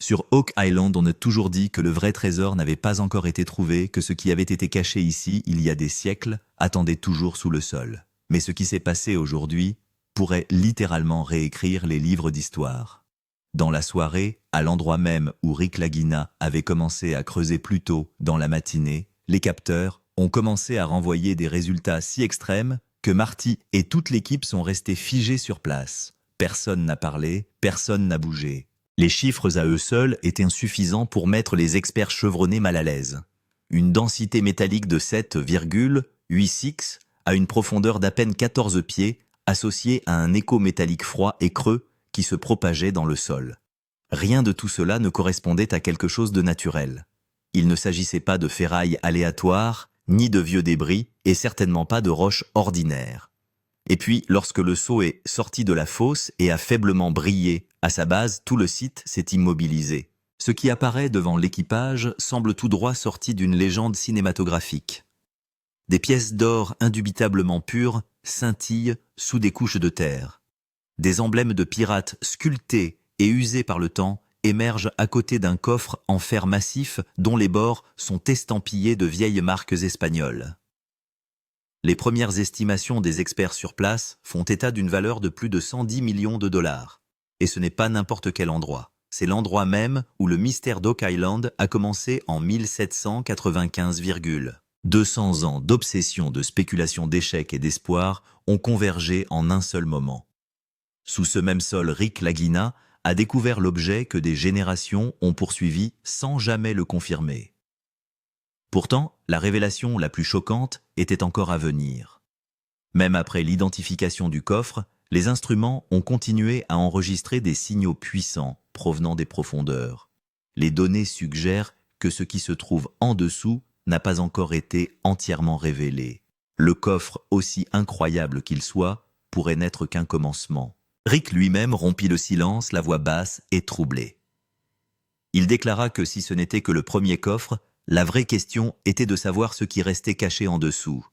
Sur Oak Island, on a toujours dit que le vrai trésor n'avait pas encore été trouvé, que ce qui avait été caché ici il y a des siècles attendait toujours sous le sol. Mais ce qui s'est passé aujourd'hui pourrait littéralement réécrire les livres d'histoire. Dans la soirée, à l'endroit même où Rick Lagina avait commencé à creuser plus tôt dans la matinée, les capteurs ont commencé à renvoyer des résultats si extrêmes que Marty et toute l'équipe sont restés figés sur place. Personne n'a parlé, personne n'a bougé. Les chiffres à eux seuls étaient insuffisants pour mettre les experts chevronnés mal à l'aise. Une densité métallique de 7,86 à une profondeur d'à peine 14 pieds, associée à un écho métallique froid et creux qui se propageait dans le sol. Rien de tout cela ne correspondait à quelque chose de naturel. Il ne s'agissait pas de ferraille aléatoire, ni de vieux débris, et certainement pas de roches ordinaires. Et puis, lorsque le seau est sorti de la fosse et a faiblement brillé à sa base, tout le site s'est immobilisé. Ce qui apparaît devant l'équipage semble tout droit sorti d'une légende cinématographique. Des pièces d'or indubitablement pures scintillent sous des couches de terre. Des emblèmes de pirates sculptés et usés par le temps émergent à côté d'un coffre en fer massif dont les bords sont estampillés de vieilles marques espagnoles. Les premières estimations des experts sur place font état d'une valeur de plus de 110 millions de dollars. Et ce n'est pas n'importe quel endroit. C'est l'endroit même où le mystère d'Oak Island a commencé en 1795. 200 ans d'obsession, de spéculation, d'échecs et d'espoir ont convergé en un seul moment. Sous ce même sol, Rick Lagina a découvert l'objet que des générations ont poursuivi sans jamais le confirmer. Pourtant, la révélation la plus choquante était encore à venir. Même après l'identification du coffre, les instruments ont continué à enregistrer des signaux puissants provenant des profondeurs. Les données suggèrent que ce qui se trouve en dessous n'a pas encore été entièrement révélé. Le coffre, aussi incroyable qu'il soit, pourrait n'être qu'un commencement. Rick lui-même rompit le silence, la voix basse et troublée. Il déclara que si ce n'était que le premier coffre, la vraie question était de savoir ce qui restait caché en dessous.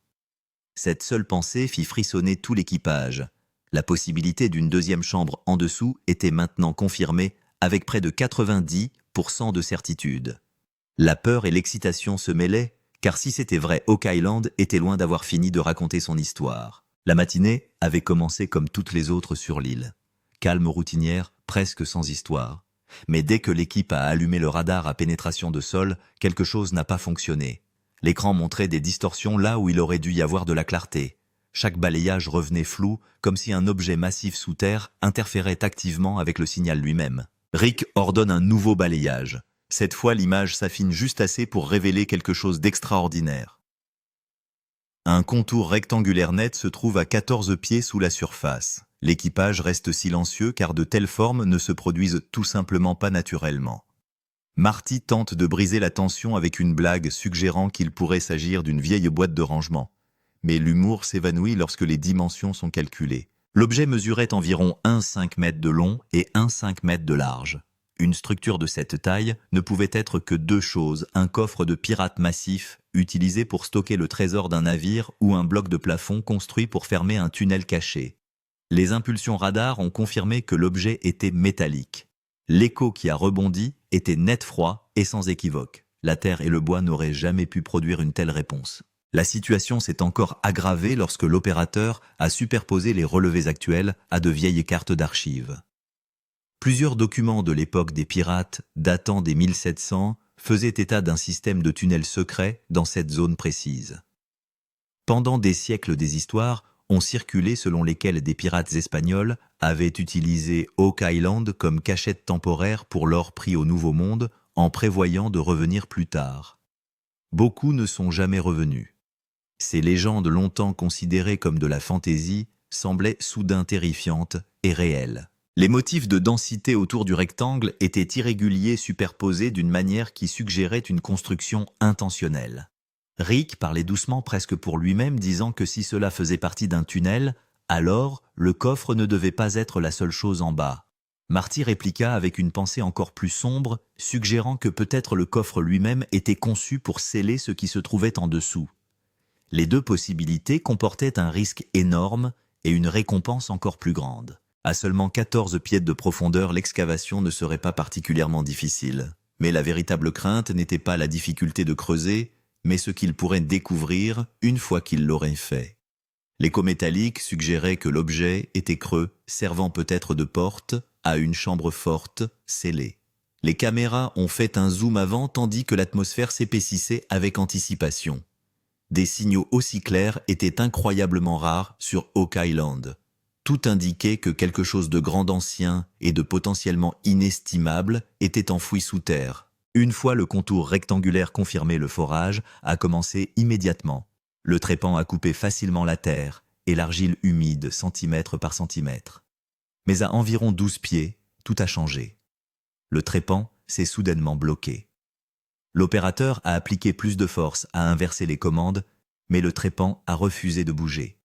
Cette seule pensée fit frissonner tout l'équipage. La possibilité d'une deuxième chambre en dessous était maintenant confirmée avec près de 90% de certitude. La peur et l'excitation se mêlaient, car si c'était vrai, Oak Island était loin d'avoir fini de raconter son histoire. La matinée avait commencé comme toutes les autres sur l'île. Calme routinière, presque sans histoire. Mais dès que l'équipe a allumé le radar à pénétration de sol, quelque chose n'a pas fonctionné. L'écran montrait des distorsions là où il aurait dû y avoir de la clarté. Chaque balayage revenait flou, comme si un objet massif sous terre interférait activement avec le signal lui-même. Rick ordonne un nouveau balayage. Cette fois, l'image s'affine juste assez pour révéler quelque chose d'extraordinaire. Un contour rectangulaire net se trouve à 14 pieds sous la surface. L'équipage reste silencieux car de telles formes ne se produisent tout simplement pas naturellement. Marty tente de briser la tension avec une blague suggérant qu'il pourrait s'agir d'une vieille boîte de rangement. Mais l'humour s'évanouit lorsque les dimensions sont calculées. L'objet mesurait environ 1,5 m de long et 1,5 m de large. Une structure de cette taille ne pouvait être que deux choses, un coffre de pirate massif utilisé pour stocker le trésor d'un navire ou un bloc de plafond construit pour fermer un tunnel caché. Les impulsions radar ont confirmé que l'objet était métallique. L'écho qui a rebondi était net, froid et sans équivoque. La terre et le bois n'auraient jamais pu produire une telle réponse. La situation s'est encore aggravée lorsque l'opérateur a superposé les relevés actuels à de vieilles cartes d'archives. Plusieurs documents de l'époque des pirates, datant des 1700, faisaient état d'un système de tunnels secrets dans cette zone précise. Pendant des siècles, des histoires ont circulé selon lesquelles des pirates espagnols avaient utilisé Oak Island comme cachette temporaire pour l'or pris au Nouveau Monde en prévoyant de revenir plus tard. Beaucoup ne sont jamais revenus. Ces légendes longtemps considérées comme de la fantaisie semblaient soudain terrifiantes et réelles. Les motifs de densité autour du rectangle étaient irréguliers, superposés d'une manière qui suggérait une construction intentionnelle. Rick parlait doucement, presque pour lui-même, disant que si cela faisait partie d'un tunnel, alors le coffre ne devait pas être la seule chose en bas. Marty répliqua avec une pensée encore plus sombre, suggérant que peut-être le coffre lui-même était conçu pour sceller ce qui se trouvait en dessous. Les deux possibilités comportaient un risque énorme et une récompense encore plus grande. À seulement 14 pieds de profondeur, l'excavation ne serait pas particulièrement difficile. Mais la véritable crainte n'était pas la difficulté de creuser, mais ce qu'il pourrait découvrir une fois qu'il l'aurait fait. L'écho métallique suggérait que l'objet était creux, servant peut-être de porte à une chambre forte, scellée. Les caméras ont fait un zoom avant tandis que l'atmosphère s'épaississait avec anticipation. Des signaux aussi clairs étaient incroyablement rares sur Oak Island. Tout indiquait que quelque chose de grand ancien et de potentiellement inestimable était enfoui sous terre. Une fois le contour rectangulaire confirmé, le forage a commencé immédiatement. Le trépan a coupé facilement la terre et l'argile humide centimètre par centimètre. Mais à environ 12 pieds, tout a changé. Le trépan s'est soudainement bloqué. L'opérateur a appliqué plus de force à inverser les commandes, mais le trépan a refusé de bouger.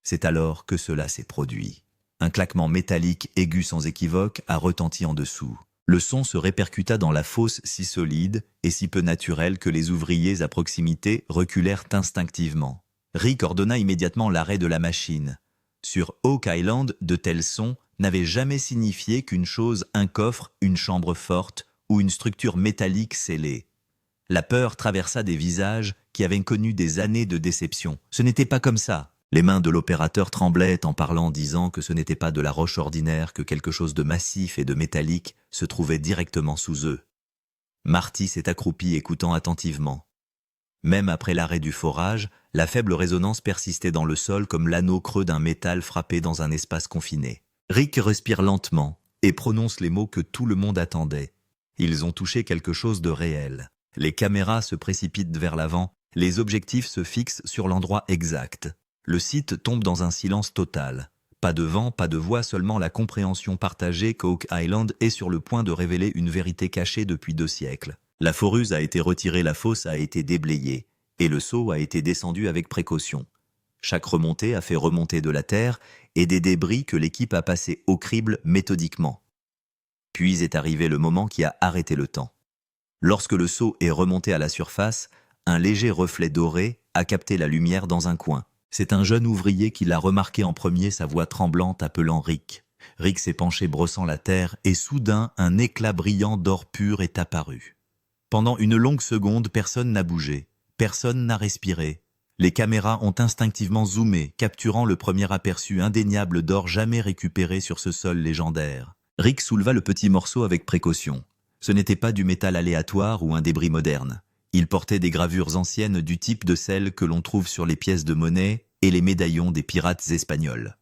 C'est alors que cela s'est produit. Un claquement métallique aigu sans équivoque a retenti en dessous. Le son se répercuta dans la fosse si solide et si peu naturelle que les ouvriers à proximité reculèrent instinctivement. Rick ordonna immédiatement l'arrêt de la machine. Sur Oak Island, de tels sons n'avaient jamais signifié qu'une chose, un coffre, une chambre forte ou une structure métallique scellée. La peur traversa des visages qui avaient connu des années de déception. Ce n'était pas comme ça. Les mains de l'opérateur tremblaient en parlant, disant que ce n'était pas de la roche ordinaire, que quelque chose de massif et de métallique se trouvait directement sous eux. Marty s'est accroupi écoutant attentivement. Même après l'arrêt du forage, la faible résonance persistait dans le sol comme l'anneau creux d'un métal frappé dans un espace confiné. Rick respire lentement et prononce les mots que tout le monde attendait. Ils ont touché quelque chose de réel. Les caméras se précipitent vers l'avant, les objectifs se fixent sur l'endroit exact. Le site tombe dans un silence total. Pas de vent, pas de voix, seulement la compréhension partagée qu'Oak Island est sur le point de révéler une vérité cachée depuis 2 siècles. La foruse a été retirée, la fosse a été déblayée, et le seau a été descendu avec précaution. Chaque remontée a fait remonter de la terre et des débris que l'équipe a passés au crible méthodiquement. Puis est arrivé le moment qui a arrêté le temps. Lorsque le seau est remonté à la surface, un léger reflet doré a capté la lumière dans un coin. C'est un jeune ouvrier qui l'a remarqué en premier, sa voix tremblante appelant Rick. Rick s'est penché brossant la terre et soudain un éclat brillant d'or pur est apparu. Pendant une longue seconde, personne n'a bougé, personne n'a respiré. Les caméras ont instinctivement zoomé, capturant le premier aperçu indéniable d'or jamais récupéré sur ce sol légendaire. Rick souleva le petit morceau avec précaution. Ce n'était pas du métal aléatoire ou un débris moderne. Il portait des gravures anciennes du type de celles que l'on trouve sur les pièces de monnaie et les médaillons des pirates espagnols.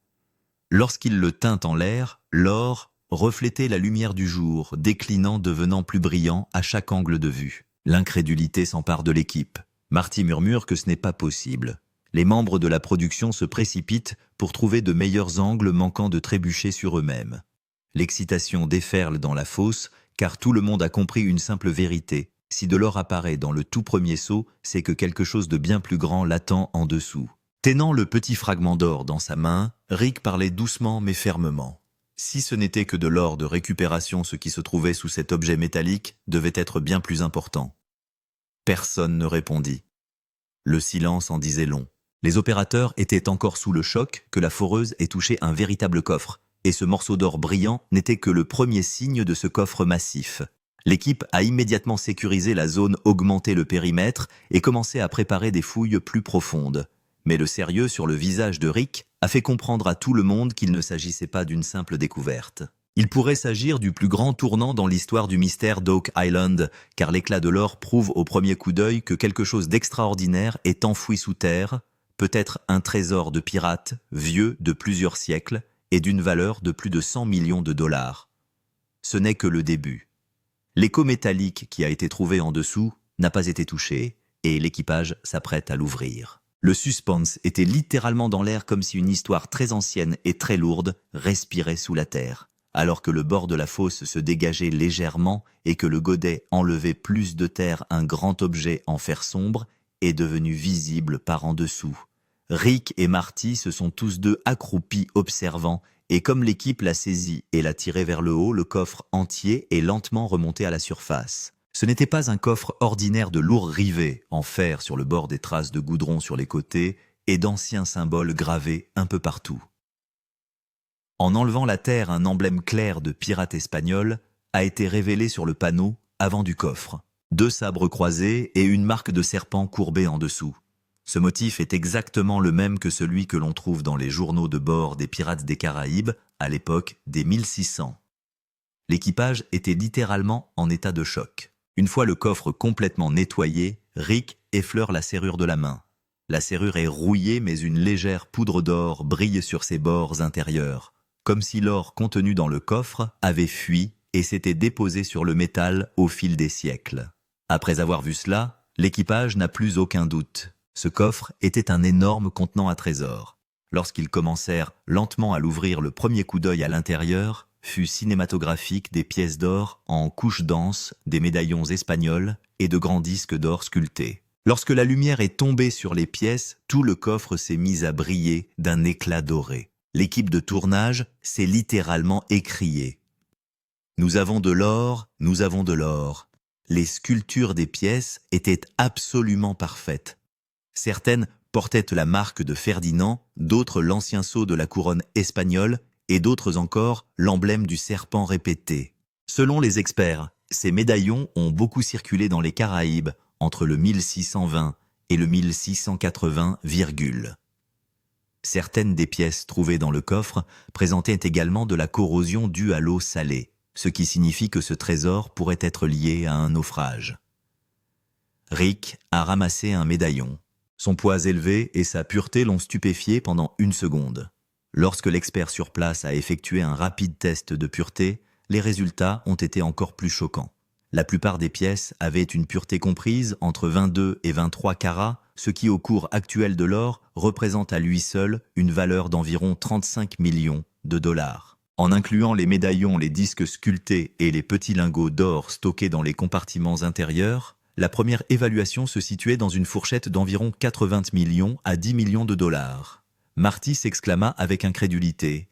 Lorsqu'il le tint en l'air, l'or reflétait la lumière du jour, déclinant, devenant plus brillant à chaque angle de vue. L'incrédulité s'empare de l'équipe. Marty murmure que ce n'est pas possible. Les membres de la production se précipitent pour trouver de meilleurs angles manquant de trébucher sur eux-mêmes. L'excitation déferle dans la fosse, car tout le monde a compris une simple vérité. Si de l'or apparaît dans le tout premier seau, c'est que quelque chose de bien plus grand l'attend en dessous. Tenant le petit fragment d'or dans sa main, Rick parlait doucement mais fermement. Si ce n'était que de l'or de récupération, ce qui se trouvait sous cet objet métallique devait être bien plus important. Personne ne répondit. Le silence en disait long. Les opérateurs étaient encore sous le choc que la foreuse ait touché un véritable coffre, et ce morceau d'or brillant n'était que le premier signe de ce coffre massif. L'équipe a immédiatement sécurisé la zone, augmenté le périmètre et commencé à préparer des fouilles plus profondes. Mais le sérieux sur le visage de Rick a fait comprendre à tout le monde qu'il ne s'agissait pas d'une simple découverte. Il pourrait s'agir du plus grand tournant dans l'histoire du mystère d'Oak Island, car l'éclat de l'or prouve au premier coup d'œil que quelque chose d'extraordinaire est enfoui sous terre, peut-être un trésor de pirates, vieux de plusieurs siècles et d'une valeur de plus de 100 millions de dollars. Ce n'est que le début. L'écho métallique qui a été trouvé en dessous n'a pas été touché et l'équipage s'apprête à l'ouvrir. Le suspense était littéralement dans l'air comme si une histoire très ancienne et très lourde respirait sous la terre. Alors que le bord de la fosse se dégageait légèrement et que le godet enlevait plus de terre, un grand objet en fer sombre est devenu visible par en dessous. Rick et Marty se sont tous deux accroupis observant et comme l'équipe l'a saisi et l'a tiré vers le haut, le coffre entier est lentement remonté à la surface. Ce n'était pas un coffre ordinaire de lourds rivets en fer sur le bord, des traces de goudron sur les côtés et d'anciens symboles gravés un peu partout. En enlevant la terre, un emblème clair de pirate espagnol a été révélé sur le panneau avant du coffre. 2 sabres croisés et une marque de serpent courbée en dessous. Ce motif est exactement le même que celui que l'on trouve dans les journaux de bord des pirates des Caraïbes à l'époque des 1600. L'équipage était littéralement en état de choc. Une fois le coffre complètement nettoyé, Rick effleure la serrure de la main. La serrure est rouillée mais une légère poudre d'or brille sur ses bords intérieurs, comme si l'or contenu dans le coffre avait fui et s'était déposé sur le métal au fil des siècles. Après avoir vu cela, l'équipage n'a plus aucun doute. Ce coffre était un énorme contenant à trésors. Lorsqu'ils commencèrent lentement à l'ouvrir, le premier coup d'œil à l'intérieur fut cinématographique, des pièces d'or en couches denses, des médaillons espagnols et de grands disques d'or sculptés. Lorsque la lumière est tombée sur les pièces, tout le coffre s'est mis à briller d'un éclat doré. L'équipe de tournage s'est littéralement écriée. « Nous avons de l'or, nous avons de l'or ». Les sculptures des pièces étaient absolument parfaites. Certaines portaient la marque de Ferdinand, d'autres l'ancien sceau de la couronne espagnole et d'autres encore l'emblème du serpent répété. Selon les experts, ces médaillons ont beaucoup circulé dans les Caraïbes entre le 1620 et le 1680, Certaines des pièces trouvées dans le coffre présentaient également de la corrosion due à l'eau salée, ce qui signifie que ce trésor pourrait être lié à un naufrage. Rick a ramassé un médaillon. Son poids élevé et sa pureté l'ont stupéfié pendant 1 seconde. Lorsque l'expert sur place a effectué un rapide test de pureté, les résultats ont été encore plus choquants. La plupart des pièces avaient une pureté comprise entre 22 et 23 carats, ce qui au cours actuel de l'or représente à lui seul une valeur d'environ 35 millions de dollars. En incluant les médaillons, les disques sculptés et les petits lingots d'or stockés dans les compartiments intérieurs, la première évaluation se situait dans une fourchette d'environ 80 millions à 10 millions de dollars. Marty s'exclama avec incrédulité.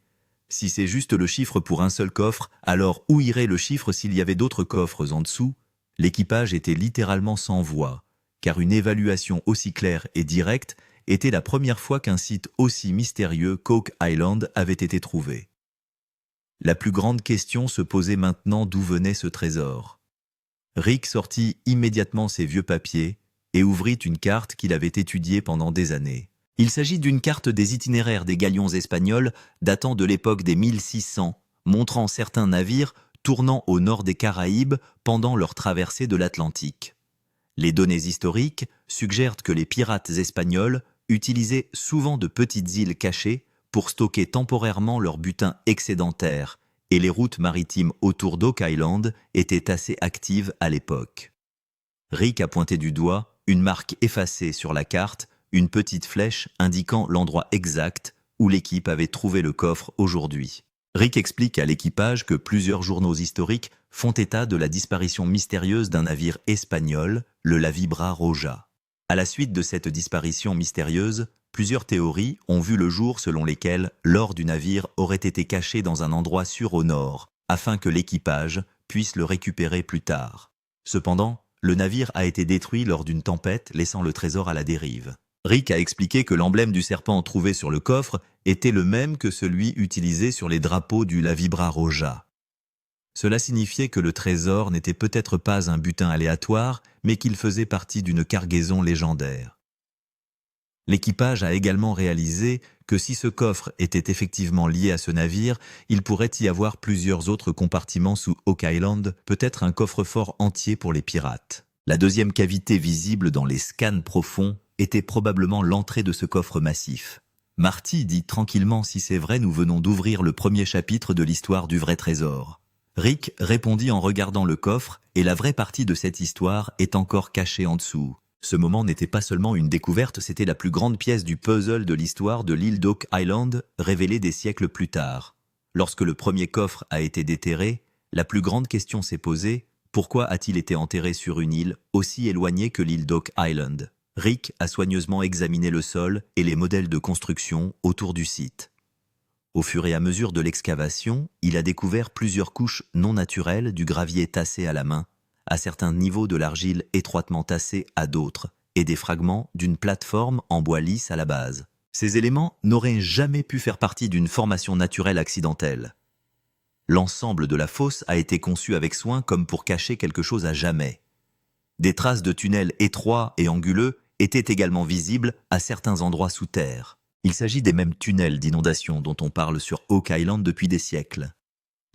Si c'est juste le chiffre pour un seul coffre, alors où irait le chiffre s'il y avait d'autres coffres en dessous? L'équipage était littéralement sans voix, car une évaluation aussi claire et directe était la première fois qu'un site aussi mystérieux qu'Oak Island avait été trouvé. La plus grande question se posait maintenant d'où venait ce trésor. Rick sortit immédiatement ses vieux papiers et ouvrit une carte qu'il avait étudiée pendant des années. Il s'agit d'une carte des itinéraires des galions espagnols datant de l'époque des 1600, montrant certains navires tournant au nord des Caraïbes pendant leur traversée de l'Atlantique. Les données historiques suggèrent que les pirates espagnols utilisaient souvent de petites îles cachées pour stocker temporairement leur butin excédentaire, et les routes maritimes autour d'Oak Island étaient assez actives à l'époque. Rick a pointé du doigt une marque effacée sur la carte, une petite flèche indiquant l'endroit exact où l'équipe avait trouvé le coffre aujourd'hui. Rick explique à l'équipage que plusieurs journaux historiques font état de la disparition mystérieuse d'un navire espagnol, le La Vibra Roja. À la suite de cette disparition mystérieuse, plusieurs théories ont vu le jour selon lesquelles l'or du navire aurait été caché dans un endroit sûr au nord, afin que l'équipage puisse le récupérer plus tard. Cependant, le navire a été détruit lors d'une tempête, laissant le trésor à la dérive. Rick a expliqué que l'emblème du serpent trouvé sur le coffre était le même que celui utilisé sur les drapeaux du La Vibra Roja. Cela signifiait que le trésor n'était peut-être pas un butin aléatoire, mais qu'il faisait partie d'une cargaison légendaire. L'équipage a également réalisé que si ce coffre était effectivement lié à ce navire, il pourrait y avoir plusieurs autres compartiments sous Oak Island, peut-être un coffre-fort entier pour les pirates. La deuxième cavité visible dans les scans profonds était probablement l'entrée de ce coffre massif. Marty dit tranquillement: « Si c'est vrai, nous venons d'ouvrir le premier chapitre de l'histoire du vrai trésor. » Rick répondit en regardant le coffre, et la vraie partie de cette histoire est encore cachée en dessous. Ce moment n'était pas seulement une découverte, c'était la plus grande pièce du puzzle de l'histoire de l'île d'Oak Island, révélée des siècles plus tard. Lorsque le premier coffre a été déterré, la plus grande question s'est posée: pourquoi a-t-il été enterré sur une île aussi éloignée que l'île d'Oak Island? Rick a soigneusement examiné le sol et les modèles de construction autour du site. Au fur et à mesure de l'excavation, il a découvert plusieurs couches non naturelles du gravier tassé à la main, à certains niveaux de l'argile étroitement tassée à d'autres, et des fragments d'une plateforme en bois lisse à la base. Ces éléments n'auraient jamais pu faire partie d'une formation naturelle accidentelle. L'ensemble de la fosse a été conçu avec soin comme pour cacher quelque chose à jamais. Des traces de tunnels étroits et anguleux étaient également visibles à certains endroits sous terre. Il s'agit des mêmes tunnels d'inondation dont on parle sur Oak Island depuis des siècles.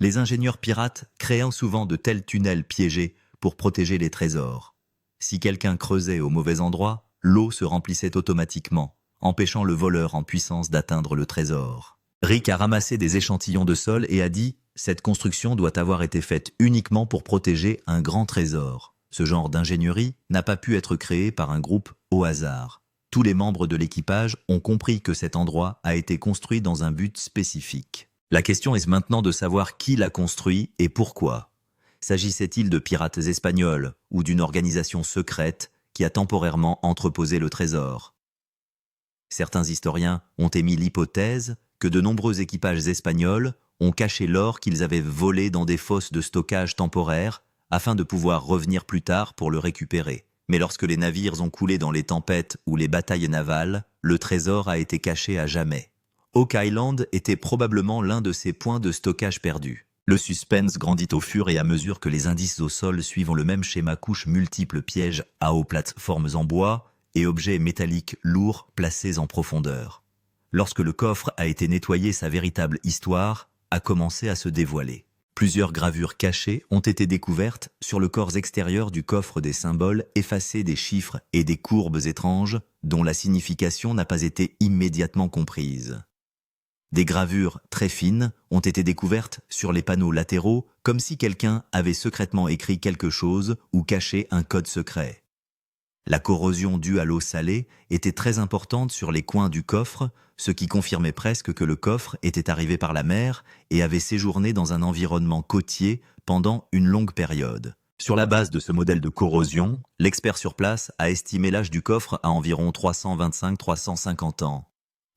Les ingénieurs pirates créant souvent de tels tunnels piégés pour protéger les trésors. Si quelqu'un creusait au mauvais endroit, l'eau se remplissait automatiquement, empêchant le voleur en puissance d'atteindre le trésor. Rick a ramassé des échantillons de sol et a dit « Cette construction doit avoir été faite uniquement pour protéger un grand trésor. Ce genre d'ingénierie n'a pas pu être créé par un groupe au hasard. Tous les membres de l'équipage ont compris que cet endroit a été construit dans un but spécifique. La question est maintenant de savoir qui l'a construit et pourquoi. S'agissait-il de pirates espagnols ou d'une organisation secrète qui a temporairement entreposé le trésor ? Certains historiens ont émis l'hypothèse que de nombreux équipages espagnols ont caché l'or qu'ils avaient volé dans des fosses de stockage temporaires afin de pouvoir revenir plus tard pour le récupérer. Mais lorsque les navires ont coulé dans les tempêtes ou les batailles navales, le trésor a été caché à jamais. Oak Island était probablement l'un de ces points de stockage perdus. Le suspense grandit au fur et à mesure que les indices au sol suivant le même schéma couchent multiples pièges à aux plateformes en bois et objets métalliques lourds placés en profondeur. Lorsque le coffre a été nettoyé, sa véritable histoire a commencé à se dévoiler. Plusieurs gravures cachées ont été découvertes sur le corps extérieur du coffre, des symboles effacés, des chiffres et des courbes étranges dont la signification n'a pas été immédiatement comprise. Des gravures très fines ont été découvertes sur les panneaux latéraux comme si quelqu'un avait secrètement écrit quelque chose ou caché un code secret. La corrosion due à l'eau salée était très importante sur les coins du coffre, ce qui confirmait presque que le coffre était arrivé par la mer et avait séjourné dans un environnement côtier pendant une longue période. Sur la base de ce modèle de corrosion, l'expert sur place a estimé l'âge du coffre à environ 325-350 ans.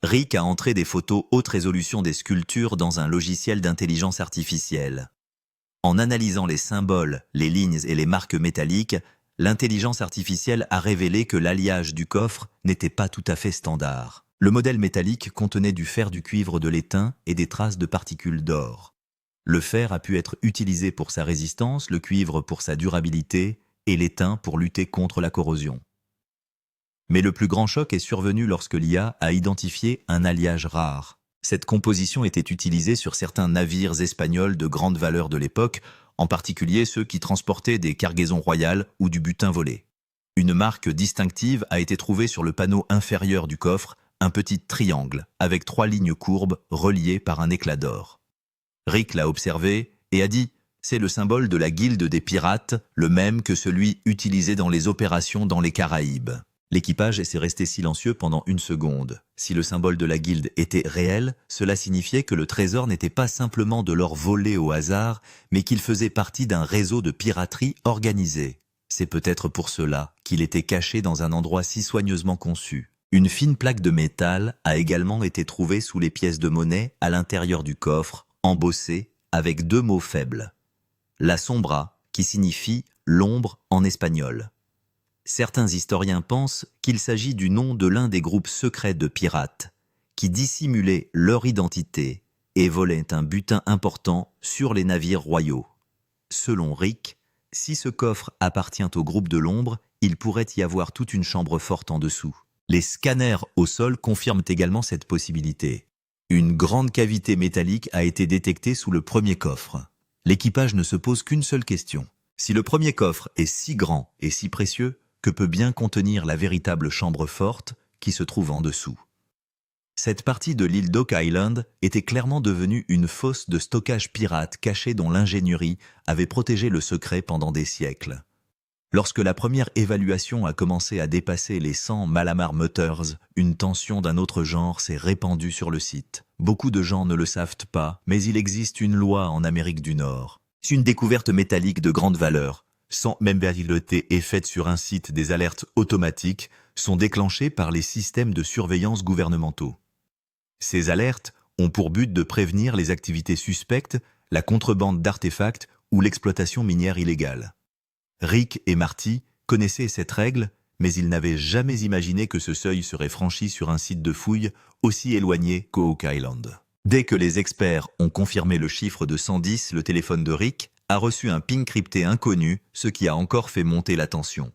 Rick a entré des photos haute résolution des sculptures dans un logiciel d'intelligence artificielle. En analysant les symboles, les lignes et les marques métalliques, l'intelligence artificielle a révélé que l'alliage du coffre n'était pas tout à fait standard. Le modèle métallique contenait du fer, du cuivre, de l'étain et des traces de particules d'or. Le fer a pu être utilisé pour sa résistance, le cuivre pour sa durabilité et l'étain pour lutter contre la corrosion. Mais le plus grand choc est survenu lorsque l'IA a identifié un alliage rare. Cette composition était utilisée sur certains navires espagnols de grande valeur de l'époque, en particulier ceux qui transportaient des cargaisons royales ou du butin volé. Une marque distinctive a été trouvée sur le panneau inférieur du coffre, un petit triangle avec 3 lignes courbes reliées par un éclat d'or. Rick l'a observé et a dit « C'est le symbole de la guilde des pirates, le même que celui utilisé dans les opérations dans les Caraïbes. » L'équipage s'est resté silencieux pendant une seconde. Si le symbole de la guilde était réel, cela signifiait que le trésor n'était pas simplement de l'or volé au hasard, mais qu'il faisait partie d'un réseau de piraterie organisé. C'est peut-être pour cela qu'il était caché dans un endroit si soigneusement conçu. Une fine plaque de métal a également été trouvée sous les pièces de monnaie à l'intérieur du coffre, embossée avec 2 mots faibles. La sombra, qui signifie l'ombre en espagnol. Certains historiens pensent qu'il s'agit du nom de l'un des groupes secrets de pirates qui dissimulaient leur identité et volaient un butin important sur les navires royaux. Selon Rick, si ce coffre appartient au groupe de l'ombre, il pourrait y avoir toute une chambre forte en dessous. Les scanners au sol confirment également cette possibilité. Une grande cavité métallique a été détectée sous le premier coffre. L'équipage ne se pose qu'une seule question. Si le premier coffre est si grand et si précieux, que peut bien contenir la véritable chambre forte qui se trouve en dessous. Cette partie de l'île d'Oak Island était clairement devenue une fosse de stockage pirate cachée dont l'ingénierie avait protégé le secret pendant des siècles. Lorsque la première évaluation a commencé à dépasser les 100 Malamar Motors, une tension d'un autre genre s'est répandue sur le site. Beaucoup de gens ne le savent pas, mais il existe une loi en Amérique du Nord. C'est une découverte métallique de grande valeur. Sans même vérifier est faite sur un site, des alertes automatiques sont déclenchées par les systèmes de surveillance gouvernementaux. Ces alertes ont pour but de prévenir les activités suspectes, la contrebande d'artefacts ou l'exploitation minière illégale. Rick et Marty connaissaient cette règle, mais ils n'avaient jamais imaginé que ce seuil serait franchi sur un site de fouille aussi éloigné qu'Oak Island. Dès que les experts ont confirmé le chiffre de 110, le téléphone de Rick a reçu un ping crypté inconnu, ce qui a encore fait monter la tension.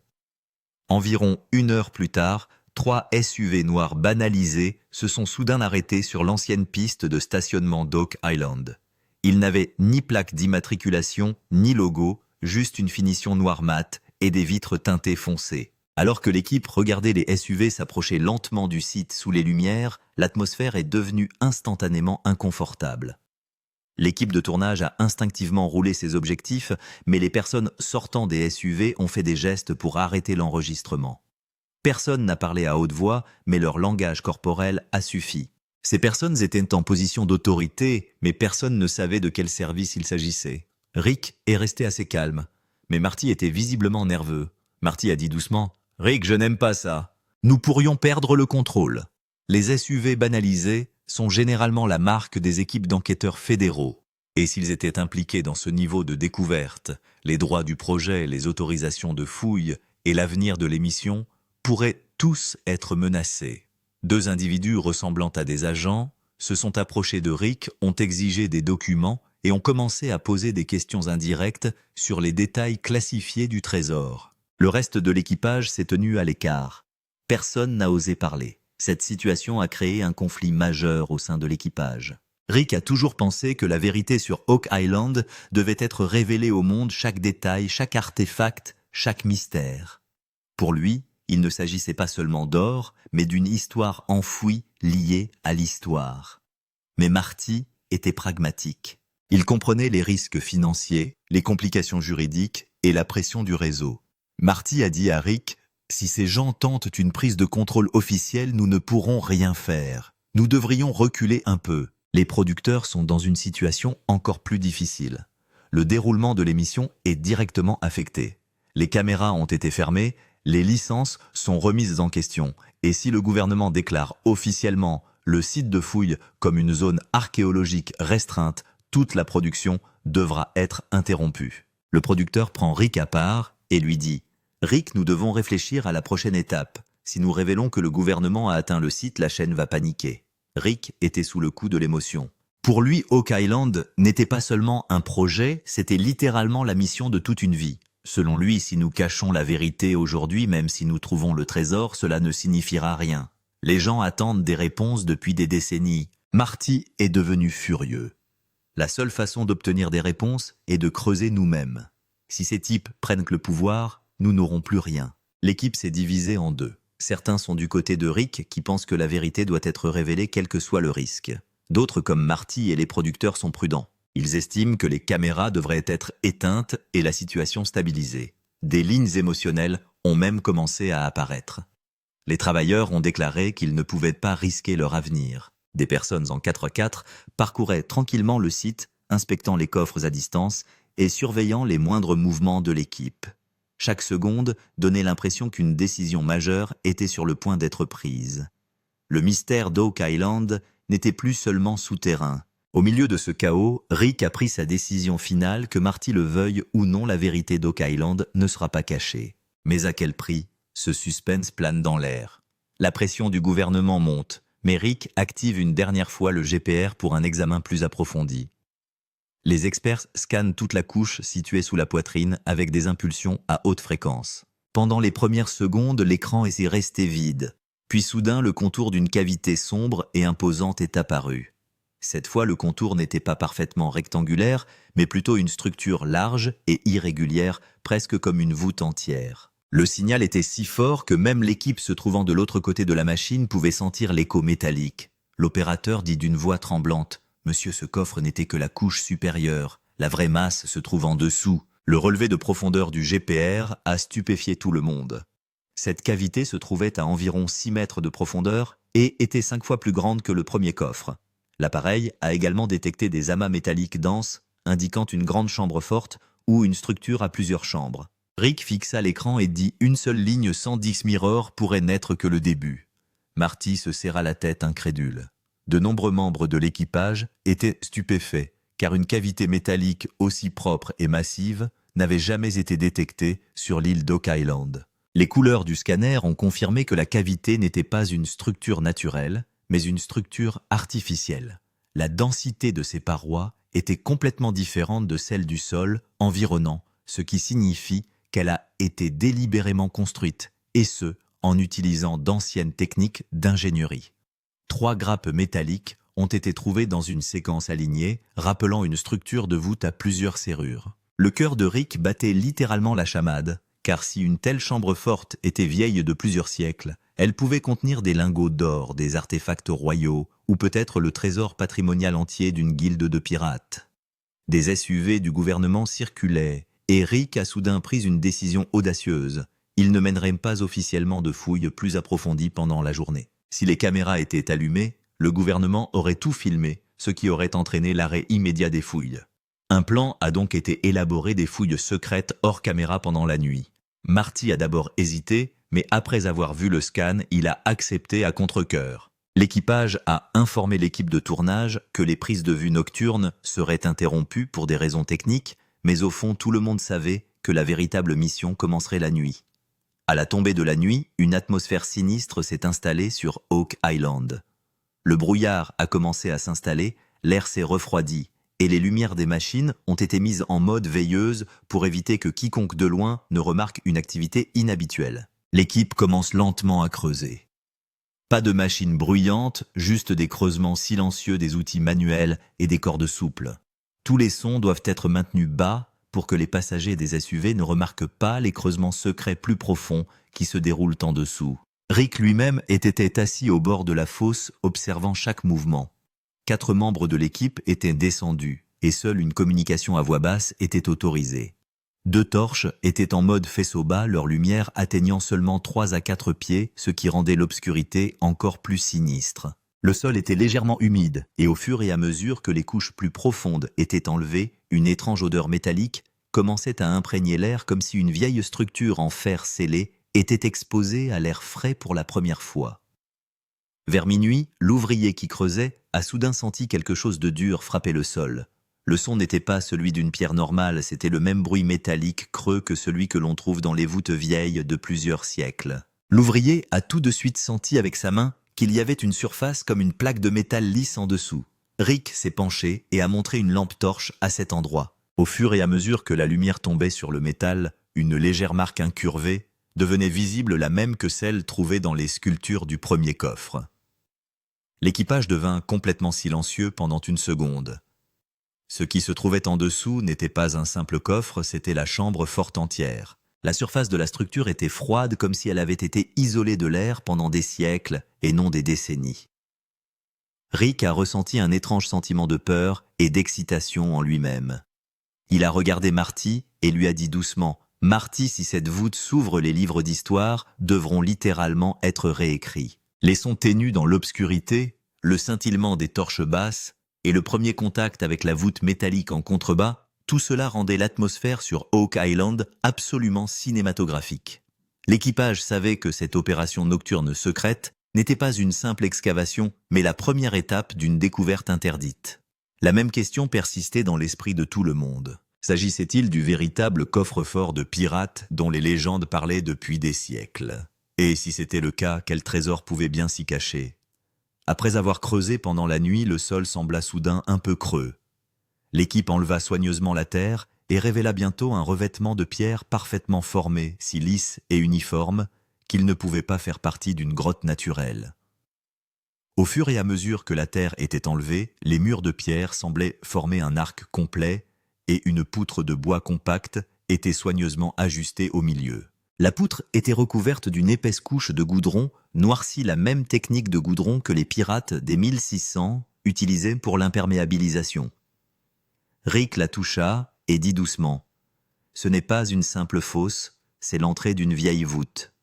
Environ 1 heure plus tard, 3 SUV noirs banalisés se sont soudain arrêtés sur l'ancienne piste de stationnement d'Oak Island. Ils n'avaient ni plaque d'immatriculation, ni logo, juste une finition noire mat et des vitres teintées foncées. Alors que l'équipe regardait les SUV s'approcher lentement du site sous les lumières, l'atmosphère est devenue instantanément inconfortable. L'équipe de tournage a instinctivement roulé ses objectifs, mais les personnes sortant des SUV ont fait des gestes pour arrêter l'enregistrement. Personne n'a parlé à haute voix, mais leur langage corporel a suffi. Ces personnes étaient en position d'autorité, mais personne ne savait de quel service il s'agissait. Rick est resté assez calme, mais Marty était visiblement nerveux. Marty a dit doucement « Rick, je n'aime pas ça. Nous pourrions perdre le contrôle. » Les SUV banalisés sont généralement la marque des équipes d'enquêteurs fédéraux. Et s'ils étaient impliqués dans ce niveau de découverte, les droits du projet, les autorisations de fouille et l'avenir de l'émission pourraient tous être menacés. 2 individus ressemblant à des agents se sont approchés de Rick, ont exigé des documents et ont commencé à poser des questions indirectes sur les détails classifiés du trésor. Le reste de l'équipage s'est tenu à l'écart. Personne n'a osé parler. Cette situation a créé un conflit majeur au sein de l'équipage. Rick a toujours pensé que la vérité sur Oak Island devait être révélée au monde, chaque détail, chaque artefact, chaque mystère. Pour lui, il ne s'agissait pas seulement d'or, mais d'une histoire enfouie liée à l'histoire. Mais Marty était pragmatique. Il comprenait les risques financiers, les complications juridiques et la pression du réseau. Marty a dit à Rick « Si ces gens tentent une prise de contrôle officielle, nous ne pourrons rien faire. Nous devrions reculer un peu. » Les producteurs sont dans une situation encore plus difficile. Le déroulement de l'émission est directement affecté. Les caméras ont été fermées, les licences sont remises en question. Et si le gouvernement déclare officiellement le site de fouille comme une zone archéologique restreinte, toute la production devra être interrompue. Le producteur prend Rick à part et lui dit « Rick, nous devons réfléchir à la prochaine étape. Si nous révélons que le gouvernement a atteint le site, la chaîne va paniquer. » Rick était sous le coup de l'émotion. Pour lui, Oak Island n'était pas seulement un projet, c'était littéralement la mission de toute une vie. Selon lui, si nous cachons la vérité aujourd'hui, même si nous trouvons le trésor, cela ne signifiera rien. Les gens attendent des réponses depuis des décennies. Marty est devenu furieux. La seule façon d'obtenir des réponses est de creuser nous-mêmes. Si ces types prennent le pouvoir, nous n'aurons plus rien. L'équipe s'est divisée en 2. Certains sont du côté de Rick qui pensent que la vérité doit être révélée quel que soit le risque. D'autres comme Marty et les producteurs sont prudents. Ils estiment que les caméras devraient être éteintes et la situation stabilisée. Des lignes émotionnelles ont même commencé à apparaître. Les travailleurs ont déclaré qu'ils ne pouvaient pas risquer leur avenir. Des personnes en 4x4 parcouraient tranquillement le site, inspectant les coffres à distance et surveillant les moindres mouvements de l'équipe. Chaque seconde donnait l'impression qu'une décision majeure était sur le point d'être prise. Le mystère d'Oak Island n'était plus seulement souterrain. Au milieu de ce chaos, Rick a pris sa décision finale que Marty le veuille ou non, la vérité d'Oak Island ne sera pas cachée. Mais à quel prix? Ce suspense plane dans l'air. La pression du gouvernement monte, mais Rick active une dernière fois le GPR pour un examen plus approfondi. Les experts scannent toute la couche située sous la poitrine avec des impulsions à haute fréquence. Pendant les premières secondes, l'écran est resté vide. Puis soudain, le contour d'une cavité sombre et imposante est apparu. Cette fois, le contour n'était pas parfaitement rectangulaire, mais plutôt une structure large et irrégulière, presque comme une voûte entière. Le signal était si fort que même l'équipe se trouvant de l'autre côté de la machine pouvait sentir l'écho métallique. L'opérateur dit d'une voix tremblante « Monsieur, ce coffre n'était que la couche supérieure. La vraie masse se trouve en dessous. » Le relevé de profondeur du GPR a stupéfié tout le monde. Cette cavité se trouvait à environ 6 mètres de profondeur et était 5 fois plus grande que le premier coffre. L'appareil a également détecté des amas métalliques denses, indiquant une grande chambre forte ou une structure à plusieurs chambres. Rick fixa l'écran et dit « Une seule ligne 110 mirror pourrait n'être que le début. » Marty se serra la tête incrédule. De nombreux membres de l'équipage étaient stupéfaits, car une cavité métallique aussi propre et massive n'avait jamais été détectée sur l'île d'Oak Island. Les couleurs du scanner ont confirmé que la cavité n'était pas une structure naturelle, mais une structure artificielle. La densité de ses parois était complètement différente de celle du sol environnant, ce qui signifie qu'elle a été délibérément construite, et ce, en utilisant d'anciennes techniques d'ingénierie. 3 grappes métalliques ont été trouvées dans une séquence alignée, rappelant une structure de voûte à plusieurs serrures. Le cœur de Rick battait littéralement la chamade, car si une telle chambre forte était vieille de plusieurs siècles, elle pouvait contenir des lingots d'or, des artefacts royaux, ou peut-être le trésor patrimonial entier d'une guilde de pirates. Des SUV du gouvernement circulaient, et Rick a soudain pris une décision audacieuse. Il ne mènerait pas officiellement de fouilles plus approfondies pendant la journée. Si les caméras étaient allumées, le gouvernement aurait tout filmé, ce qui aurait entraîné l'arrêt immédiat des fouilles. Un plan a donc été élaboré des fouilles secrètes hors caméra pendant la nuit. Marty a d'abord hésité, mais après avoir vu le scan, il a accepté à contre-cœur. L'équipage a informé l'équipe de tournage que les prises de vue nocturnes seraient interrompues pour des raisons techniques, mais au fond tout le monde savait que la véritable mission commencerait la nuit. À la tombée de la nuit, une atmosphère sinistre s'est installée sur Oak Island. Le brouillard a commencé à s'installer, l'air s'est refroidi, et les lumières des machines ont été mises en mode veilleuse pour éviter que quiconque de loin ne remarque une activité inhabituelle. L'équipe commence lentement à creuser. Pas de machines bruyantes, juste des creusements silencieux des outils manuels et des cordes souples. Tous les sons doivent être maintenus bas pour que les passagers des SUV ne remarquent pas les creusements secrets plus profonds qui se déroulent en dessous. Rick lui-même était assis au bord de la fosse observant chaque mouvement. 4 membres de l'équipe étaient descendus et seule une communication à voix basse était autorisée. 2 torches étaient en mode faisceau bas, leur lumière atteignant seulement 3 à 4 pieds, ce qui rendait l'obscurité encore plus sinistre. Le sol était légèrement humide et au fur et à mesure que les couches plus profondes étaient enlevées, une étrange odeur métallique commençait à imprégner l'air comme si une vieille structure en fer scellé était exposée à l'air frais pour la première fois. Vers minuit, l'ouvrier qui creusait a soudain senti quelque chose de dur frapper le sol. Le son n'était pas celui d'une pierre normale, c'était le même bruit métallique creux que celui que l'on trouve dans les voûtes vieilles de plusieurs siècles. L'ouvrier a tout de suite senti avec sa main qu'il y avait une surface comme une plaque de métal lisse en dessous. Rick s'est penché et a montré une lampe torche à cet endroit. Au fur et à mesure que la lumière tombait sur le métal, une légère marque incurvée devenait visible, la même que celle trouvée dans les sculptures du premier coffre. L'équipage devint complètement silencieux pendant une seconde. Ce qui se trouvait en dessous n'était pas un simple coffre, c'était la chambre forte entière. La surface de la structure était froide comme si elle avait été isolée de l'air pendant des siècles et non des décennies. Rick a ressenti un étrange sentiment de peur et d'excitation en lui-même. Il a regardé Marty et lui a dit doucement « Marty, si cette voûte s'ouvre, les livres d'histoire devront littéralement être réécrits. » Les sons ténus dans l'obscurité, le scintillement des torches basses et le premier contact avec la voûte métallique en contrebas, tout cela rendait l'atmosphère sur Oak Island absolument cinématographique. L'équipage savait que cette opération nocturne secrète n'était pas une simple excavation, mais la première étape d'une découverte interdite. La même question persistait dans l'esprit de tout le monde. S'agissait-il du véritable coffre-fort de pirates dont les légendes parlaient depuis des siècles ? Et si c'était le cas, quel trésor pouvait bien s'y cacher ? Après avoir creusé pendant la nuit, le sol sembla soudain un peu creux. L'équipe enleva soigneusement la terre et révéla bientôt un revêtement de pierre parfaitement formé, si lisse et uniforme, qu'il ne pouvait pas faire partie d'une grotte naturelle. Au fur et à mesure que la terre était enlevée, les murs de pierre semblaient former un arc complet et une poutre de bois compacte était soigneusement ajustée au milieu. La poutre était recouverte d'une épaisse couche de goudron, noircie, la même technique de goudron que les pirates des 1600 utilisaient pour l'imperméabilisation. Rick la toucha et dit doucement « Ce n'est pas une simple fosse, c'est l'entrée d'une vieille voûte. »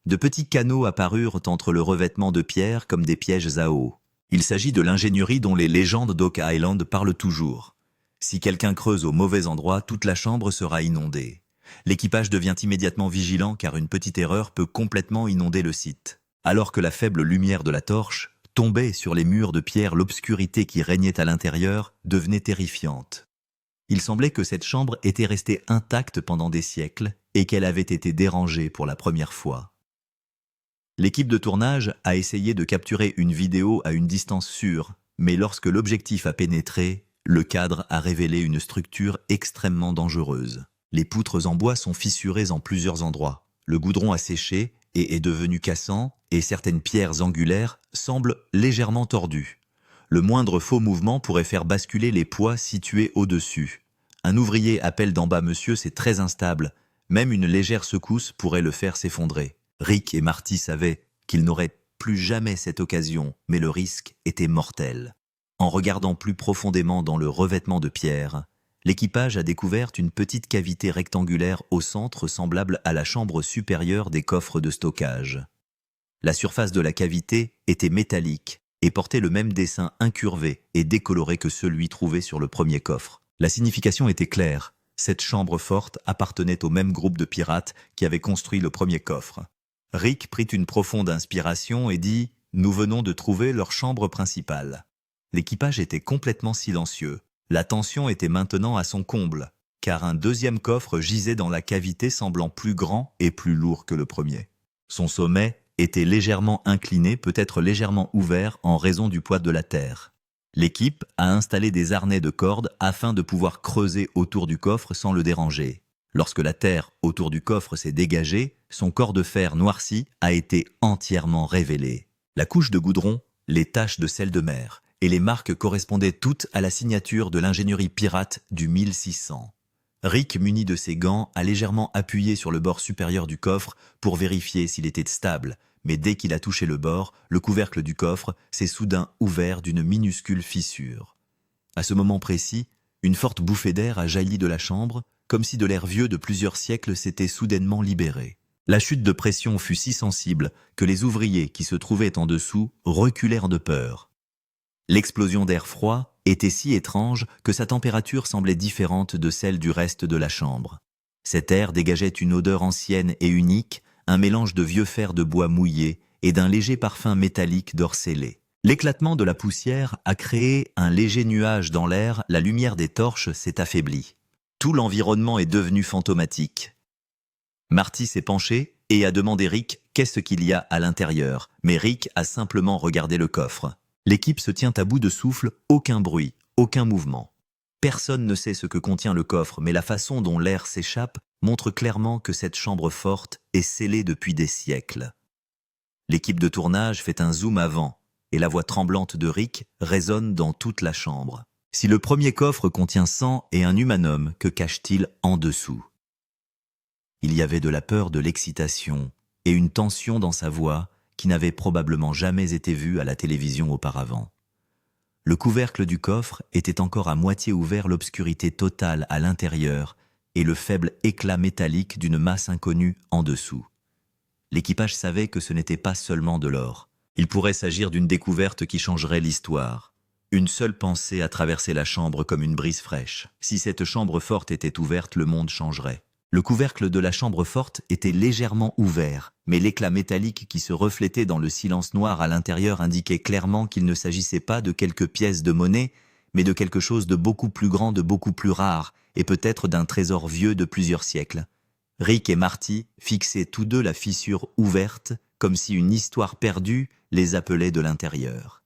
De petits canaux apparurent entre le revêtement de pierre comme des pièges à eau. Il s'agit de l'ingénierie dont les légendes d'Oak Island parlent toujours. Si quelqu'un creuse au mauvais endroit, toute la chambre sera inondée. L'équipage devient immédiatement vigilant car une petite erreur peut complètement inonder le site. Alors que la faible lumière de la torche tombait sur les murs de pierre, l'obscurité qui régnait à l'intérieur devenait terrifiante. Il semblait que cette chambre était restée intacte pendant des siècles et qu'elle avait été dérangée pour la première fois. L'équipe de tournage a essayé de capturer une vidéo à une distance sûre, mais lorsque l'objectif a pénétré, le cadre a révélé une structure extrêmement dangereuse. Les poutres en bois sont fissurées en plusieurs endroits. Le goudron a séché et est devenu cassant, et certaines pierres angulaires semblent légèrement tordues. Le moindre faux mouvement pourrait faire basculer les poids situés au-dessus. Un ouvrier appelle d'en bas: monsieur, c'est très instable. Même une légère secousse pourrait le faire s'effondrer. Rick et Marty savaient qu'ils n'auraient plus jamais cette occasion, mais le risque était mortel. En regardant plus profondément dans le revêtement de pierre, l'équipage a découvert une petite cavité rectangulaire au centre semblable à la chambre supérieure des coffres de stockage. La surface de la cavité était métallique et portait le même dessin incurvé et décoloré que celui trouvé sur le premier coffre. La signification était claire. Cette chambre forte appartenait au même groupe de pirates qui avait construit le premier coffre. Rick prit une profonde inspiration et dit « Nous venons de trouver leur chambre principale ». L'équipage était complètement silencieux. La tension était maintenant à son comble, car un deuxième coffre gisait dans la cavité semblant plus grand et plus lourd que le premier. Son sommet était légèrement incliné, peut-être légèrement ouvert en raison du poids de la terre. L'équipe a installé des harnais de cordes afin de pouvoir creuser autour du coffre sans le déranger. Lorsque la terre autour du coffre s'est dégagée, son corps de fer noirci a été entièrement révélé. La couche de goudron, les taches de sel de mer et les marques correspondaient toutes à la signature de l'ingénierie pirate du 1600. Rick, muni de ses gants, a légèrement appuyé sur le bord supérieur du coffre pour vérifier s'il était stable, mais dès qu'il a touché le bord, le couvercle du coffre s'est soudain ouvert d'une minuscule fissure. À ce moment précis, une forte bouffée d'air a jailli de la chambre, comme si de l'air vieux de plusieurs siècles s'était soudainement libéré. La chute de pression fut si sensible que les ouvriers qui se trouvaient en dessous reculèrent de peur. L'explosion d'air froid était si étrange que sa température semblait différente de celle du reste de la chambre. Cet air dégageait une odeur ancienne et unique, un mélange de vieux fer de bois mouillé et d'un léger parfum métallique d'or scellé. L'éclatement de la poussière a créé un léger nuage dans l'air, la lumière des torches s'est affaiblie. Tout l'environnement est devenu fantomatique. Marty s'est penché et a demandé Rick qu'est-ce qu'il y a à l'intérieur, mais Rick a simplement regardé le coffre. L'équipe se tient à bout de souffle, aucun bruit, aucun mouvement. Personne ne sait ce que contient le coffre, mais la façon dont l'air s'échappe montre clairement que cette chambre forte est scellée depuis des siècles. L'équipe de tournage fait un zoom avant, et la voix tremblante de Rick résonne dans toute la chambre. Si le premier coffre contient sang et un humanum, que cache-t-il en dessous? Il y avait de la peur, de l'excitation et une tension dans sa voix qui n'avait probablement jamais été vue à la télévision auparavant. Le couvercle du coffre était encore à moitié ouvert, l'obscurité totale à l'intérieur et le faible éclat métallique d'une masse inconnue en dessous. L'équipage savait que ce n'était pas seulement de l'or. Il pourrait s'agir d'une découverte qui changerait l'histoire. Une seule pensée a traversé la chambre comme une brise fraîche. Si cette chambre forte était ouverte, le monde changerait. Le couvercle de la chambre forte était légèrement ouvert, mais l'éclat métallique qui se reflétait dans le silence noir à l'intérieur indiquait clairement qu'il ne s'agissait pas de quelques pièces de monnaie, mais de quelque chose de beaucoup plus grand, de beaucoup plus rare, et peut-être d'un trésor vieux de plusieurs siècles. Rick et Marty fixaient tous deux la fissure ouverte, comme si une histoire perdue les appelait de l'intérieur.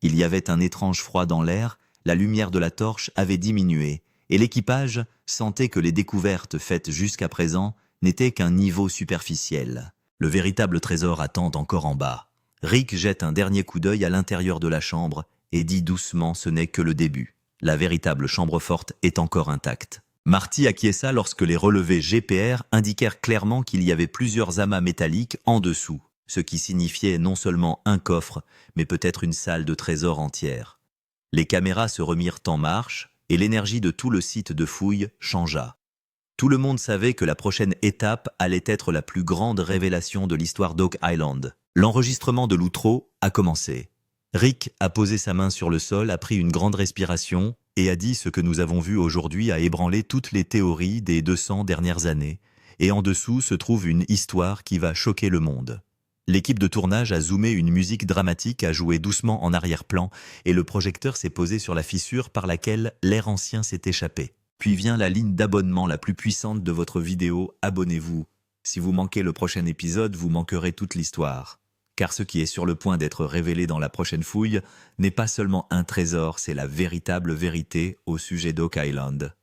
Il y avait un étrange froid dans l'air, la lumière de la torche avait diminué, et l'équipage sentait que les découvertes faites jusqu'à présent n'étaient qu'un niveau superficiel. Le véritable trésor attend encore en bas. Rick jette un dernier coup d'œil à l'intérieur de la chambre et dit doucement: ce n'est que le début. La véritable chambre forte est encore intacte. Marty acquiesça lorsque les relevés GPR indiquèrent clairement qu'il y avait plusieurs amas métalliques en dessous, ce qui signifiait non seulement un coffre, mais peut-être une salle de trésor entière. Les caméras se remirent en marche, et l'énergie de tout le site de fouille changea. Tout le monde savait que la prochaine étape allait être la plus grande révélation de l'histoire d'Oak Island. L'enregistrement de l'outro a commencé. Rick a posé sa main sur le sol, a pris une grande respiration et a dit: ce que nous avons vu aujourd'hui a ébranlé toutes les théories des 200 dernières années, et en dessous se trouve une histoire qui va choquer le monde. L'équipe de tournage a zoomé une musique dramatique, a joué doucement en arrière-plan, et le projecteur s'est posé sur la fissure par laquelle l'air ancien s'est échappé. Puis vient la ligne d'abonnement la plus puissante de votre vidéo, abonnez-vous. Si vous manquez le prochain épisode, vous manquerez toute l'histoire. Car ce qui est sur le point d'être révélé dans la prochaine fouille n'est pas seulement un trésor, c'est la véritable vérité au sujet d'Oak Island.